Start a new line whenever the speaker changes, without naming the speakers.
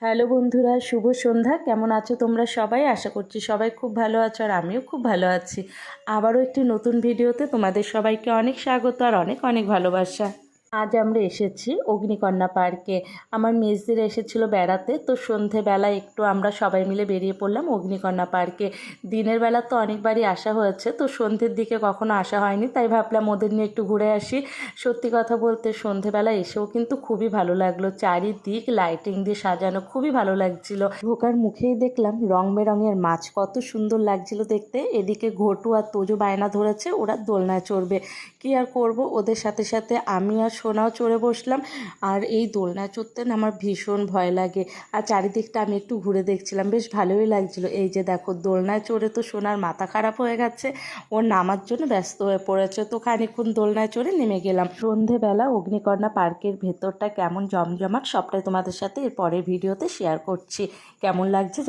Hello বন্ধুরা, শুভ সন্ধ্যা। কেমন আছো তোমরা সবাই? আশা করছি সবাই খুব ভালো আছো আর আমিও খুব ভালো আছি। আবারও একটি নতুন ভিডিওতে তোমাদের সবাইকে অনেক স্বাগত আর অনেক অনেক ভালোবাসা। আজ আমরা এসেছি অগ্নিকন্যা পার্কে। আমার মেজদিরা এসেছিল বেড়াতে, তো সন্ধেবেলা একটু আমরা সবাই মিলে বেরিয়ে পড়লাম অগ্নিকন্যা পার্কে। দিনের বেলা তো অনেকবারই আসা হয়েছে, তো সন্ধ্যের দিকে কখনো আসা হয়নি, তাই ভাবলাম ওদের নিয়ে একটু ঘুরে আসি। সত্যি কথা বলতে সন্ধেবেলা এসেও কিন্তু খুবই ভালো লাগলো, চারিদিক লাইটিং দিয়ে সাজানো, খুবই ভালো লাগছিল। ঢোকার মুখেই দেখলাম রং বেরঙের মাছ, কত সুন্দর লাগছিল দেখতে। এদিকে ঘটু আর তোজো বায়না ধরেছে ওরা দোলনায় চড়বে। কি আর করব, ওদের সাথে সাথে আমি আর সোনাও চড়ে বসলাম। আর এই দোলনায় চড়তে না আমার ভীষণ ভয় লাগে। আর চারিদিকটা আমি একটু ঘুরে দেখছিলাম, বেশ ভালোই লাগছিল। এই যে দেখো, দোলনায় চড়ে তো সোনার মাথা খারাপ হয়ে গেছে, ওর নামার জন্য ব্যস্ত হয়ে পড়েছে। তো খানিকক্ষণ দোলনায় চড়ে নেমে গেলাম। সন্ধেবেলা অগ্নিকন্যা পার্কের ভেতরটা কেমন জমজমাট সবটাই তোমাদের সাথে এর পরের ভিডিওতে শেয়ার করছি। কেমন লাগছে